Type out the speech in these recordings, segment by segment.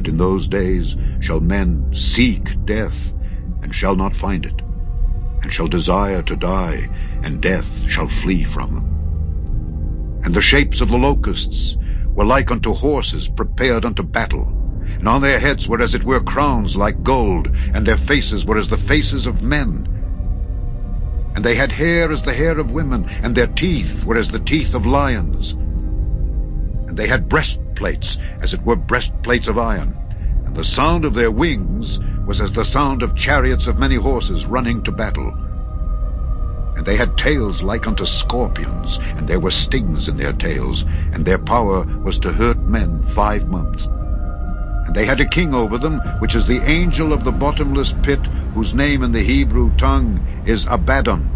And in those days shall men seek death, and shall not find it, and shall desire to die, and death shall flee from them. And the shapes of the locusts were like unto horses prepared unto battle, and on their heads were as it were crowns like gold, and their faces were as the faces of men. And they had hair as the hair of women, and their teeth were as the teeth of lions. And they had breastplates, as it were breastplates of iron, and the sound of their wings was as the sound of chariots of many horses running to battle. And they had tails like unto scorpions, and there were stings in their tails, and their power was to hurt men 5 months. And they had a king over them, which is the angel of the bottomless pit, whose name in the Hebrew tongue is Abaddon,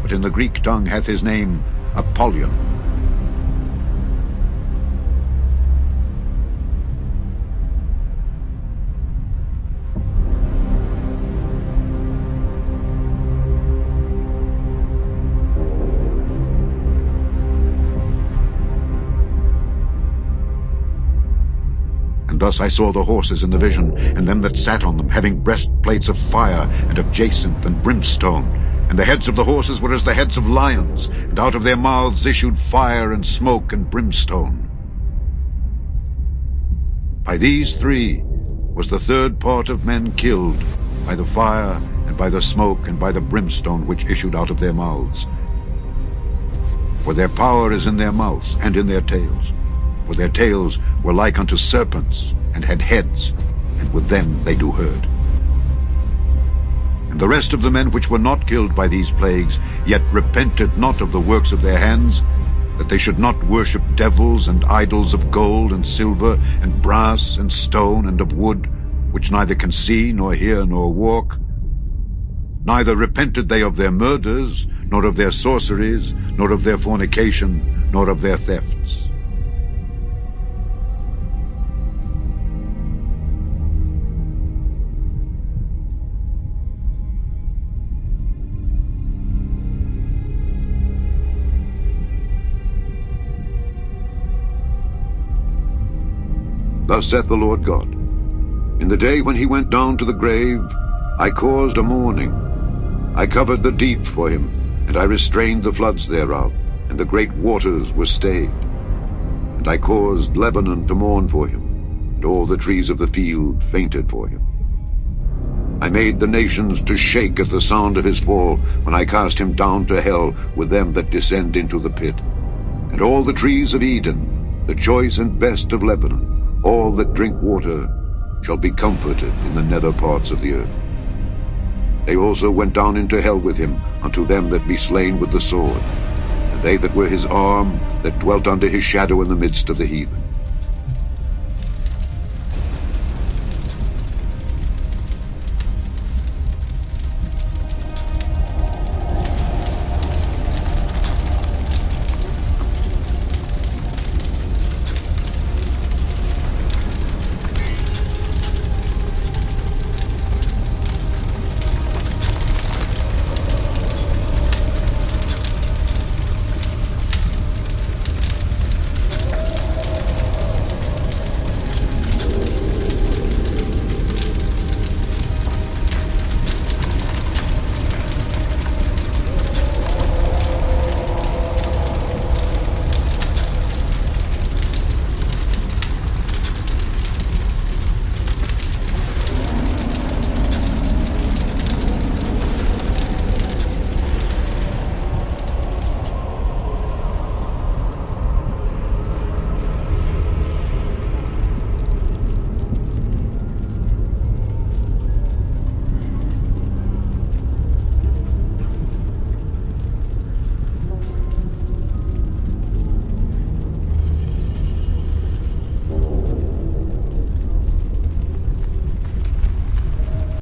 but in the Greek tongue hath his name Apollyon. And thus I saw the horses in the vision, and them that sat on them, having breastplates of fire, and of jacinth, and brimstone. And the heads of the horses were as the heads of lions, and out of their mouths issued fire, and smoke, and brimstone. By these 3 was the 3rd part of men killed, by the fire, and by the smoke, and by the brimstone which issued out of their mouths. For their power is in their mouths, and in their tails. For their tails were like unto serpents, and had heads, and with them they do hurt. And the rest of the men which were not killed by these plagues, yet repented not of the works of their hands, that they should not worship devils and idols of gold and silver and brass and stone and of wood, which neither can see nor hear nor walk. Neither repented they of their murders, nor of their sorceries, nor of their fornication, nor of their thefts. Thus saith the Lord God, in the day when he went down to the grave, I caused a mourning. I covered the deep for him, and I restrained the floods thereof, and the great waters were stayed. And I caused Lebanon to mourn for him, and all the trees of the field fainted for him. I made the nations to shake at the sound of his fall, when I cast him down to hell with them that descend into the pit. And all the trees of Eden, the choice and best of Lebanon, all that drink water, shall be comforted in the nether parts of the earth. They also went down into hell with him, unto them that be slain with the sword, and they that were his arm, that dwelt under his shadow in the midst of the heathen.